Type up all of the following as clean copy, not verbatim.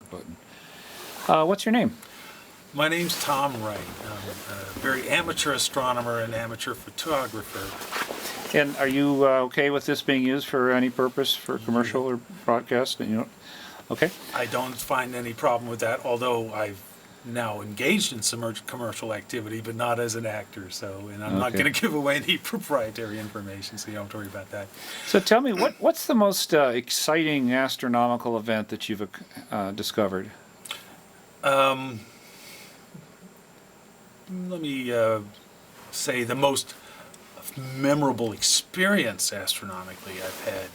button. What's your name? My name's Tom Wright. I'm a very amateur astronomer and amateur photographer. And are you okay with this being used for any purpose, for commercial or broadcast? You know, okay. I don't find any problem with that, although I've now engaged in some commercial activity, but not as an actor. So, and I'm not going to give away any proprietary information, so you don't have to worry about that. So tell me, what's the most exciting astronomical event that you've discovered? Let me say the most memorable experience astronomically I've had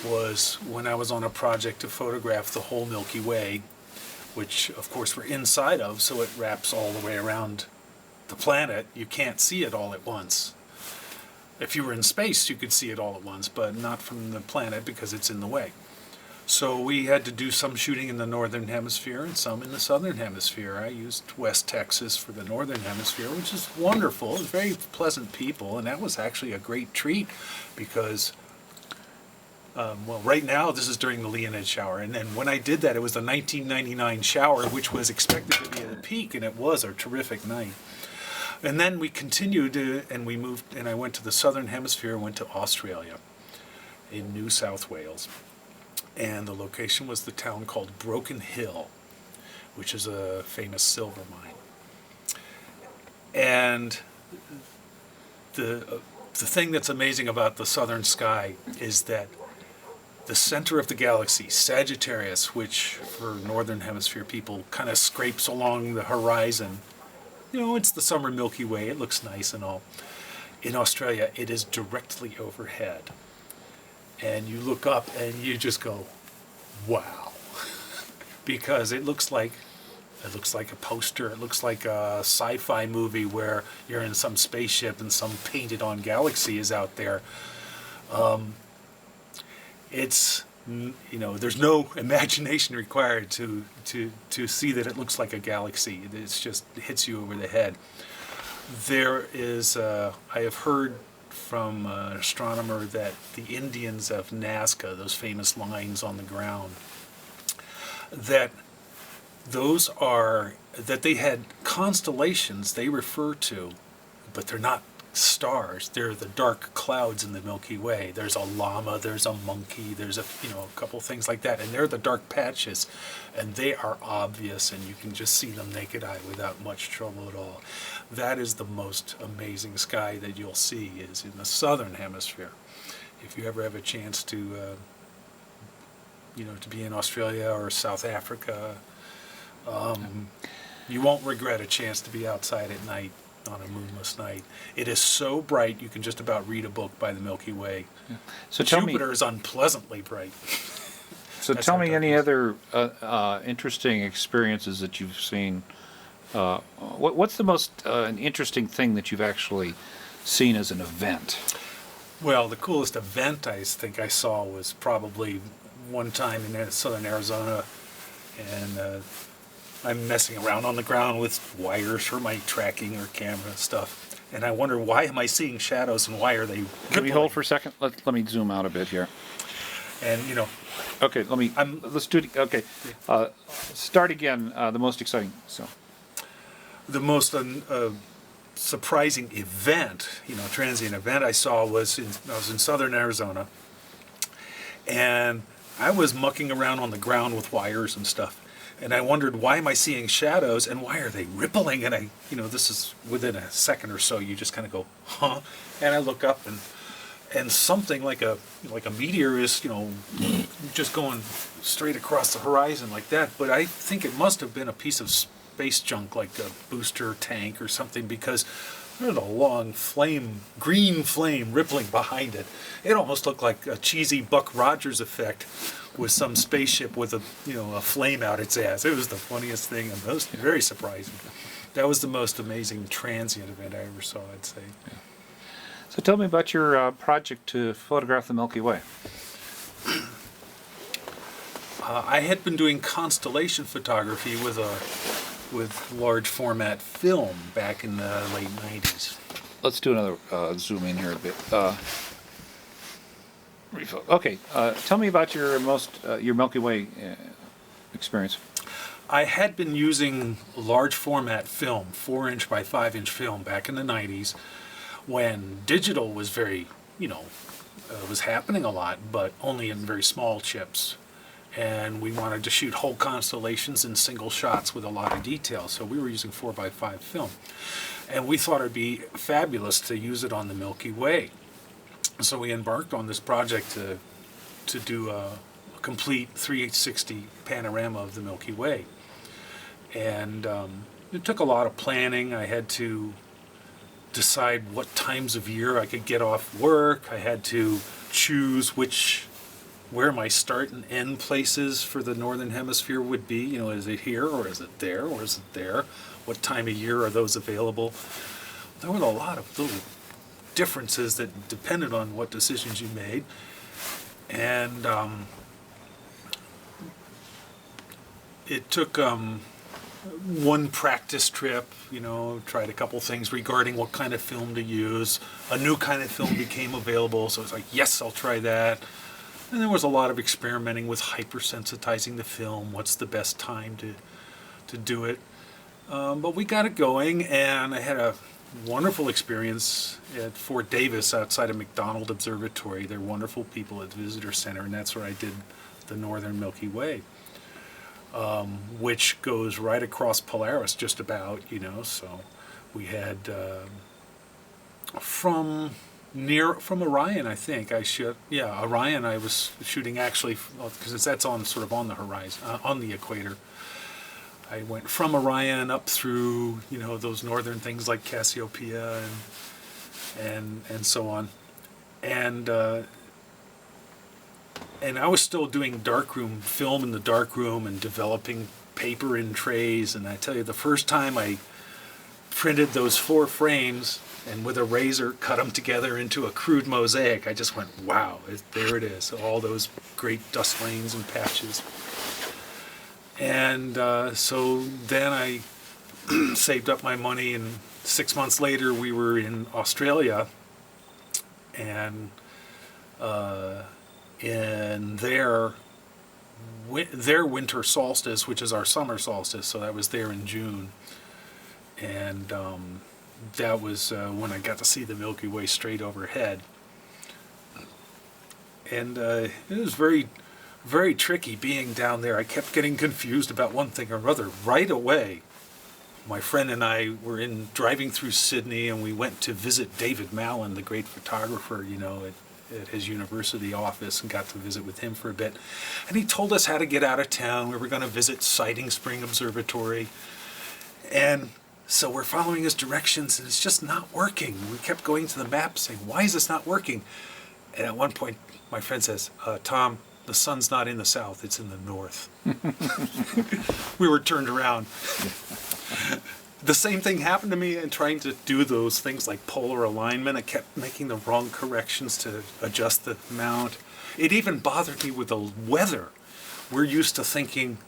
was when I was on a project to photograph the whole Milky Way, which of course we're inside of, so it wraps all the way around the planet. You can't see it all at once. If you were in space, you could see it all at once, but not from the planet because it's in the way. So we had to do some shooting in the northern hemisphere and some in the southern hemisphere. I used West Texas for the northern hemisphere, which is wonderful. It was very pleasant people, and that was actually a great treat because well, right now, this is during the Leonid shower, and then when I did that, it was the 1999 shower, which was expected to be at a peak, and it was a terrific night. And then we continued, and we moved, and I went to the southern hemisphere, went to Australia, in New South Wales. And the location was the town called Broken Hill, which is a famous silver mine. And the thing that's amazing about the southern sky is that the center of the galaxy, Sagittarius, which for northern hemisphere people kind of scrapes along the horizon. You know, it's the summer Milky Way. It looks nice and all. In Australia, it is directly overhead. And you look up and you just go, wow. Because it looks like a poster. It looks like a sci-fi movie where you're in some spaceship and some painted on galaxy is out there. It's, you know, there's no imagination required to see that it looks like a galaxy. It's just, it hits you over the head. There is, I have heard from an astronomer that the Indians of Nazca, those famous lines on the ground, that those are, that they had constellations they refer to, but they're not stars. They're the dark clouds in the Milky Way. There's a llama, there's a monkey, there's a, you know, a couple things like that, and they're the dark patches, and they are obvious, and you can just see them naked eye without much trouble at all. That is the most amazing sky that you'll see is in the southern hemisphere. If you ever have a chance to, you know, to be in Australia or South Africa, you won't regret a chance to be outside at night on a moonless night. It is so bright you can just about read a book by the Milky Way. Yeah. So tell Jupiter me, is unpleasantly bright. so tell me any other interesting experiences that you've seen. What's the most interesting thing that you've actually seen as an event? Well, the coolest event I think I saw was probably one time in southern Arizona, and I'm messing around on the ground with wires for my tracking or camera stuff, and I wonder, why am I seeing shadows and why are they rippling? Can we hold for a second? Let me zoom out a bit here. And you know, okay, let's do it. Okay, start again. The most exciting. So the most surprising event, you know, transient event I saw was I was in southern Arizona, and I was mucking around on the ground with wires and stuff. And I wondered, why am I seeing shadows and why are they rippling? And you know, this is within a second or so, you just kind of go, huh? And I look up and something like a meteor is, you know, just going straight across the horizon like that. But I think it must have been a piece of space junk, like a booster tank or something, because there's a long flame, green flame rippling behind it. It almost looked like a cheesy Buck Rogers effect with some spaceship with a, you know, a flame out its ass. It was the funniest thing and very surprising. That was the most amazing transient event I ever saw, I'd say. Yeah. So tell me about your project to photograph the Milky Way. I had been doing constellation photography with large format film back in the late 90s. Let's do another zoom in here a bit. Okay, tell me about your Milky Way experience. I had been using large format film, 4-inch by 5-inch film back in the 90s when digital was very, was happening a lot, but only in very small chips. And we wanted to shoot whole constellations in single shots with a lot of detail, so we were using 4 by 5 film. And we thought it'd be fabulous to use it on the Milky Way. So we embarked on this project to do a complete 360 panorama of the Milky Way. And it took a lot of planning. I had to decide what times of year I could get off work. I had to choose where my start and end places for the Northern Hemisphere would be. Is it here, or is it there, or is it there? What time of year are those available? There were a lot of little differences that depended on what decisions you made. And it took one practice trip, tried a couple things regarding what kind of film to use. A new kind of film became available, so it's like, yes, I'll try that. And there was a lot of experimenting with hypersensitizing the film. What's the best time to do it? But we got it going, and I had a wonderful experience at Fort Davis outside of McDonald Observatory. They're wonderful people at the Visitor Center, and that's where I did the Northern Milky Way, which goes right across Polaris just about, so we had from Orion, I think Orion I was shooting actually, because that's on sort of on the horizon, on the equator. I went from Orion up through, those northern things like Cassiopeia and so on. And I was still doing darkroom film in the darkroom and developing paper in trays. And I tell you, the first time I printed those 4 frames and with a razor cut them together into a crude mosaic, I just went, wow, there it is, all those great dust lanes and patches. And so then I saved up my money, and 6 months later we were in Australia, and in their winter solstice, which is our summer solstice, so that was there in June. And that was when I got to see the Milky Way straight overhead. And it was very, very tricky being down there. I kept getting confused about one thing or other. Right away, my friend and I were driving through Sydney, and we went to visit David Mallon, the great photographer, at his university office, and got to visit with him for a bit. And he told us how to get out of town. We were going to visit Sighting Spring Observatory. And so we're following his directions, and it's just not working. We kept going to the map saying, why is this not working? And at one point, my friend says, Tom, the sun's not in the south, it's in the north. We were turned around. The same thing happened to me in trying to do those things like polar alignment. I kept making the wrong corrections to adjust the mount. It even bothered me with the weather. We're used to thinking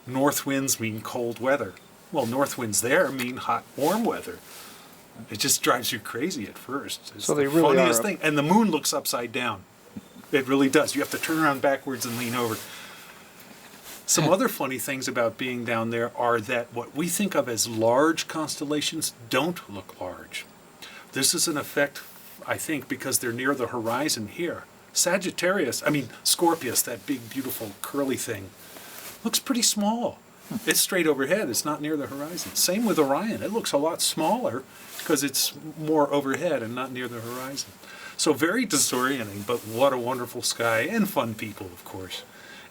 north winds mean cold weather. Well, north winds there mean hot, warm weather. It just drives you crazy at first. It's So they the really funniest are thing. And the moon looks upside down. It really does. You have to turn around backwards and lean over. Some other funny things about being down there are that what we think of as large constellations don't look large. This is an effect, I think, because they're near the horizon here. Scorpius, that big, beautiful, curly thing, looks pretty small. It's straight overhead. It's not near the horizon. Same with Orion. It looks a lot smaller because it's more overhead and not near the horizon. So very disorienting, but what a wonderful sky, and fun people, of course.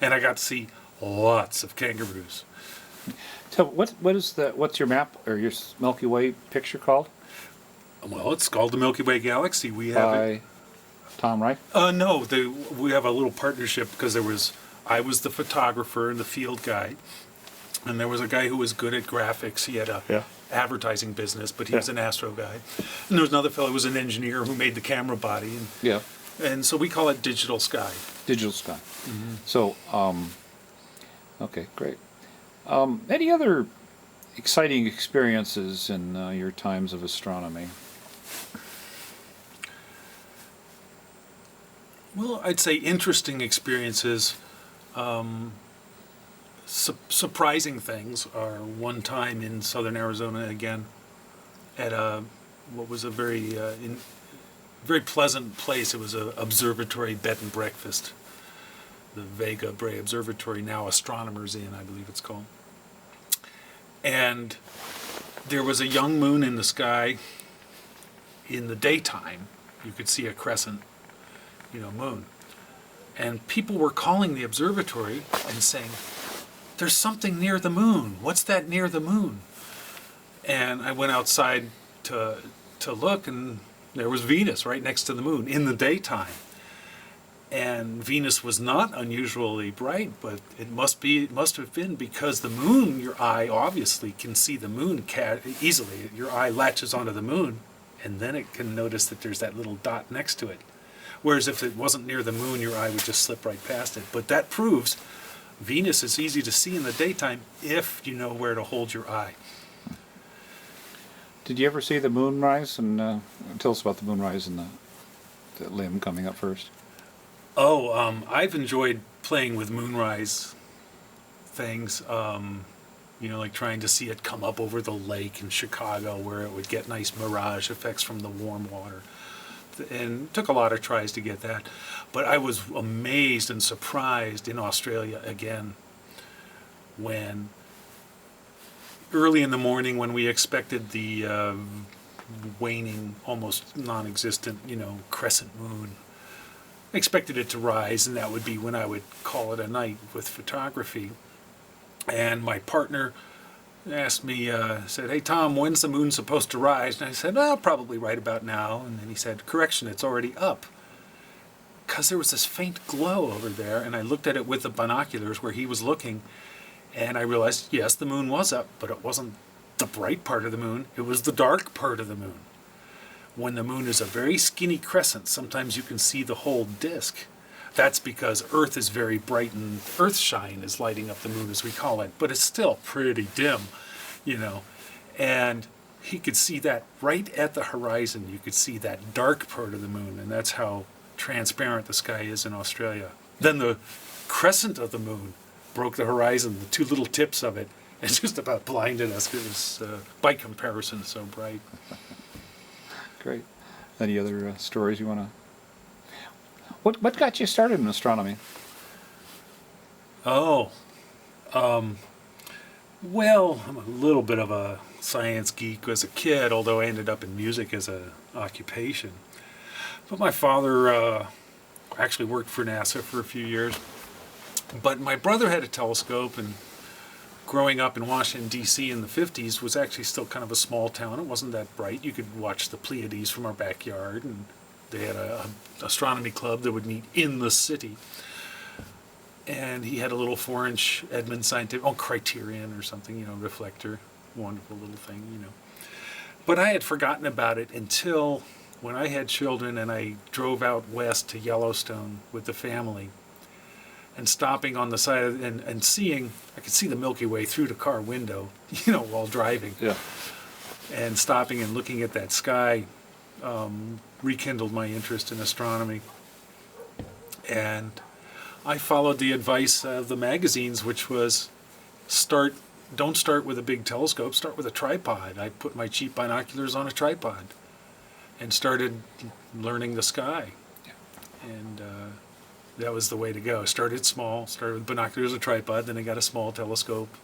And I got to see lots of kangaroos. So what's your map or your Milky Way picture called? Well, it's called the Milky Way Galaxy. We have By Tom Wright? No, we have a little partnership because I was the photographer and the field guy, and there was a guy who was good at graphics. He had a advertising business, but he was an astro guy. And there was another fellow who was an engineer who made the camera body. And so we call it Digital Sky. Digital Sky. Mm-hmm. So, okay, great. Any other exciting experiences in your times of astronomy? Well, I'd say interesting experiences. surprising things are one time in southern Arizona again at what was a very pleasant place. It was a observatory bed and breakfast, the Vega Bray Observatory, now Astronomers Inn, I believe it's called. And there was a young moon in the sky in the daytime. You could see a crescent, moon. And people were calling the observatory and saying, "There's something near the moon. What's that near the moon?" And I went outside to look, and there was Venus right next to the moon in the daytime. And Venus was not unusually bright, but it must have been because the moon, your eye obviously can see the moon easily. Your eye latches onto the moon, and then it can notice that there's that little dot next to it. Whereas if it wasn't near the moon, your eye would just slip right past it. But that proves Venus is easy to see in the daytime if you know where to hold your eye. Did you ever see the moonrise? And tell us about the moonrise and the limb coming up first. Oh, I've enjoyed playing with moonrise things, like trying to see it come up over the lake in Chicago where it would get nice mirage effects from the warm water. And it took a lot of tries to get that. But I was amazed and surprised in Australia again when early in the morning when we expected the waning, almost non-existent, crescent moon. I expected it to rise, and that would be when I would call it a night with photography. And my partner asked me, said, "Hey Tom, when's the moon supposed to rise?" And I said, "Oh, probably right about now." And then he said, "Correction, it's already up." Because there was this faint glow over there, and I looked at it with the binoculars where he was looking, and I realized, yes, the moon was up, but it wasn't the bright part of the moon, it was the dark part of the moon. When the moon is a very skinny crescent, sometimes you can see the whole disk. That's because Earth is very bright and Earthshine is lighting up the moon, as we call it, but it's still pretty dim, And he could see that right at the horizon. You could see that dark part of the moon, and that's how transparent the sky is in Australia. Then the crescent of the moon broke the horizon, the two little tips of it, and just about blinded us. It was, by comparison, so bright. Great. Any other stories you want to... What got you started in astronomy? Oh, well, I'm a little bit of a science geek as a kid, although I ended up in music as an occupation. But my father actually worked for NASA for a few years. But my brother had a telescope, and growing up in Washington, D.C. in the 50s was actually still kind of a small town. It wasn't that bright. You could watch the Pleiades from our backyard, and they had an astronomy club that would meet in the city. And he had a little 4-inch Edmund scientific, Criterion or something, reflector, wonderful little thing, But I had forgotten about it until when I had children and I drove out west to Yellowstone with the family and stopping on the side of, and seeing, I could see the Milky Way through the car window, while driving. Yeah. And stopping and looking at that sky rekindled my interest in astronomy. And I followed the advice of the magazines, which was don't start with a big telescope, start with a tripod. I put my cheap binoculars on a tripod and started learning the sky. Yeah. And that was the way to go. Started small, started with binoculars and a tripod, then I got a small telescope,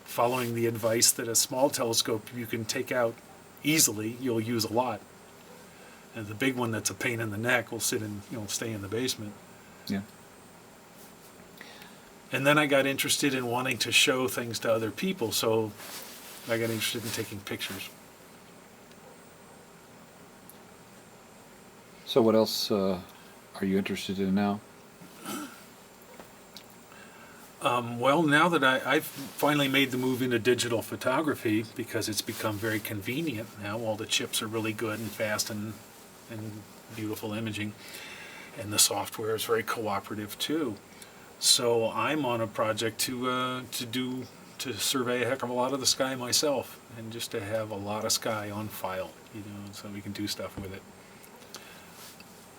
following the advice that a small telescope you can take out easily, you'll use a lot. And the big one that's a pain in the neck will stay in the basement. Yeah. And then I got interested in wanting to show things to other people, so I got interested in taking pictures. So what else are you interested in now? Well, now that I've finally made the move into digital photography, because it's become very convenient now, all the chips are really good and fast and beautiful imaging, and the software is very cooperative too. So I'm on a project to survey a heck of a lot of the sky myself, and just to have a lot of sky on file, so we can do stuff with it.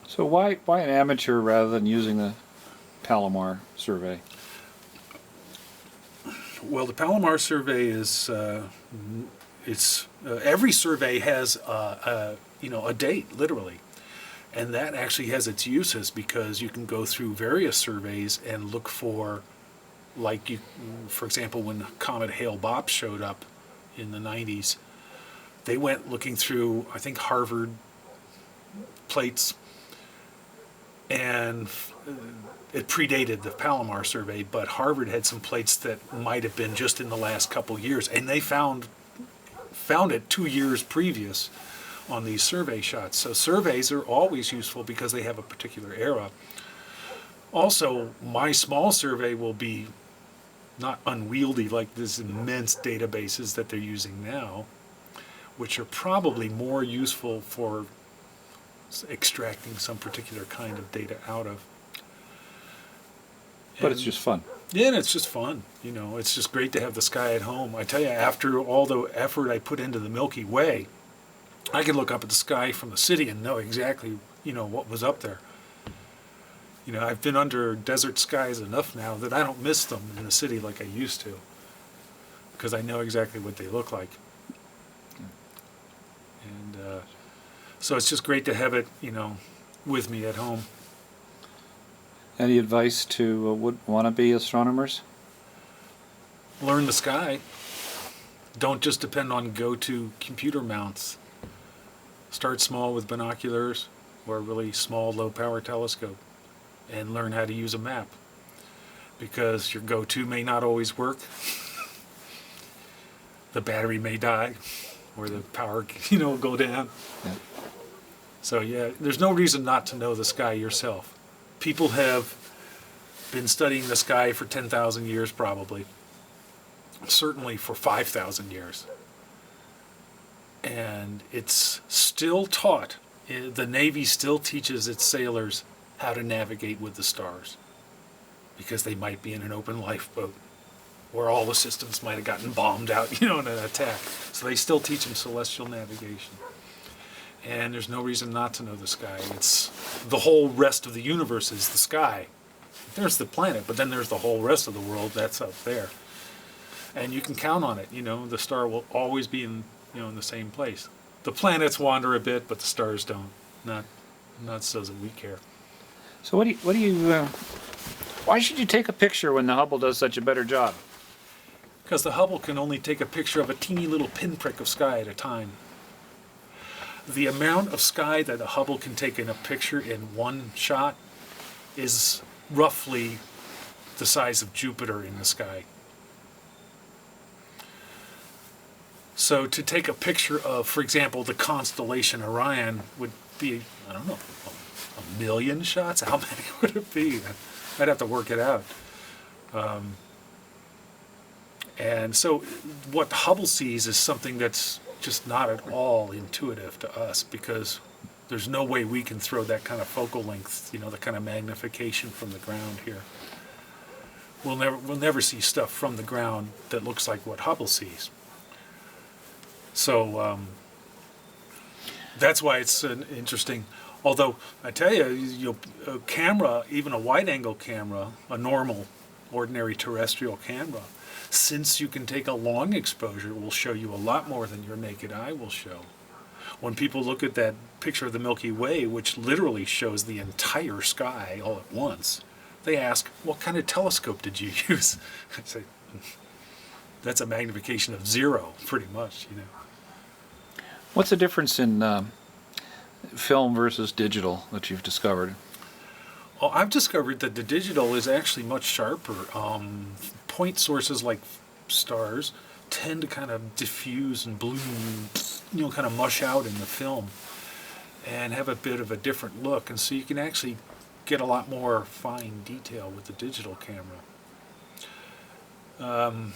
So why an amateur rather than using the Palomar survey? Well, the Palomar survey is every survey has a date literally, and that actually has its uses because you can go through various surveys and look for, for example, when Comet Hale-Bopp showed up in the 90s, they went looking through, I think, Harvard plates, and it predated the Palomar survey, but Harvard had some plates that might have been just in the last couple years, and they found it 2 years previous on these survey shots. So surveys are always useful because they have a particular era. Also, my small survey will be not unwieldy like this immense databases that they're using now, which are probably more useful for extracting some particular kind of data out of. But it's just fun. Yeah, and it's just fun. It's just great to have the sky at home. I tell you, after all the effort I put into the Milky Way, I could look up at the sky from the city and know exactly, what was up there. I've been under desert skies enough now that I don't miss them in the city like I used to, because I know exactly what they look like. And so it's just great to have it, with me at home. Any advice to wannabe astronomers? Learn the sky. Don't just depend on go-to computer mounts. Start small with binoculars or a really small, low-power telescope, and learn how to use a map, because your go-to may not always work. The battery may die, or the power, go down. Yeah. So yeah, there's no reason not to know the sky yourself. People have been studying the sky for 10,000 years probably, certainly for 5,000 years. And it's still taught. The Navy still teaches its sailors how to navigate with the stars, because they might be in an open lifeboat where all the systems might have gotten bombed out, in an attack. So they still teach them celestial navigation. And there's no reason not to know the sky. It's the whole rest of the universe is the sky. There's the planet, but then there's the whole rest of the world that's up there. And you can count on it. The star will always be in the same place. The planets wander a bit, but the stars don't. Not so that we care. So why should you take a picture when the Hubble does such a better job? Because the Hubble can only take a picture of a teeny little pinprick of sky at a time. The amount of sky that a Hubble can take in a picture in one shot is roughly the size of Jupiter in the sky. So to take a picture of, for example, the constellation Orion would be, I don't know, a million shots? How many would it be? I'd have to work it out. And so what Hubble sees is something that's just not at all intuitive to us, because there's no way we can throw that kind of focal length, the kind of magnification from the ground here. We'll never see stuff from the ground that looks like what Hubble sees. So that's why it's interesting. Although I tell you, a camera, even a wide-angle camera, a normal, ordinary terrestrial camera, since you can take a long exposure, will show you a lot more than your naked eye will show. When people look at that picture of the Milky Way, which literally shows the entire sky all at once, they ask, what kind of telescope did you use? I say, that's a magnification of 0, pretty much, What's the difference in film versus digital that you've discovered? Well, I've discovered that the digital is actually much sharper. Point sources like stars tend to kind of diffuse and bloom, kind of mush out in the film and have a bit of a different look. And so you can actually get a lot more fine detail with the digital camera. Of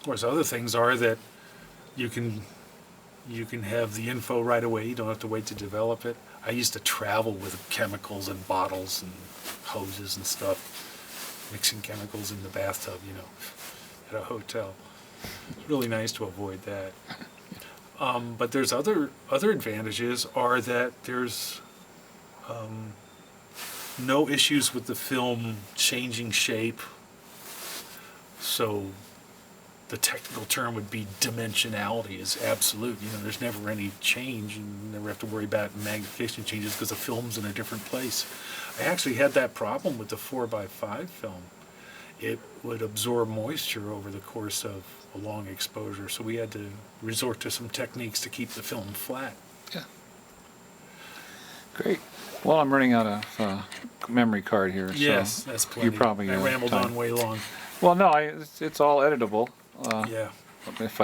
course, other things are that you can have the info right away. You don't have to wait to develop it. I used to travel with chemicals and bottles and hoses and stuff, mixing chemicals in the bathtub, at a hotel. It's really nice to avoid that. But there's other advantages are that there's no issues with the film changing shape. So the technical term would be dimensionality is absolute. You know, there's never any change, and you never have to worry about magnification changes because the film's in a different place. I actually had that problem with the 4x5 film. It would absorb moisture over the course of a long exposure, so we had to resort to some techniques to keep the film flat. Yeah. Great. Well, I'm running out of memory card here. Yes, so that's plenty. You probably I rambled time. on way long. Well, no, it's all editable. Yeah. If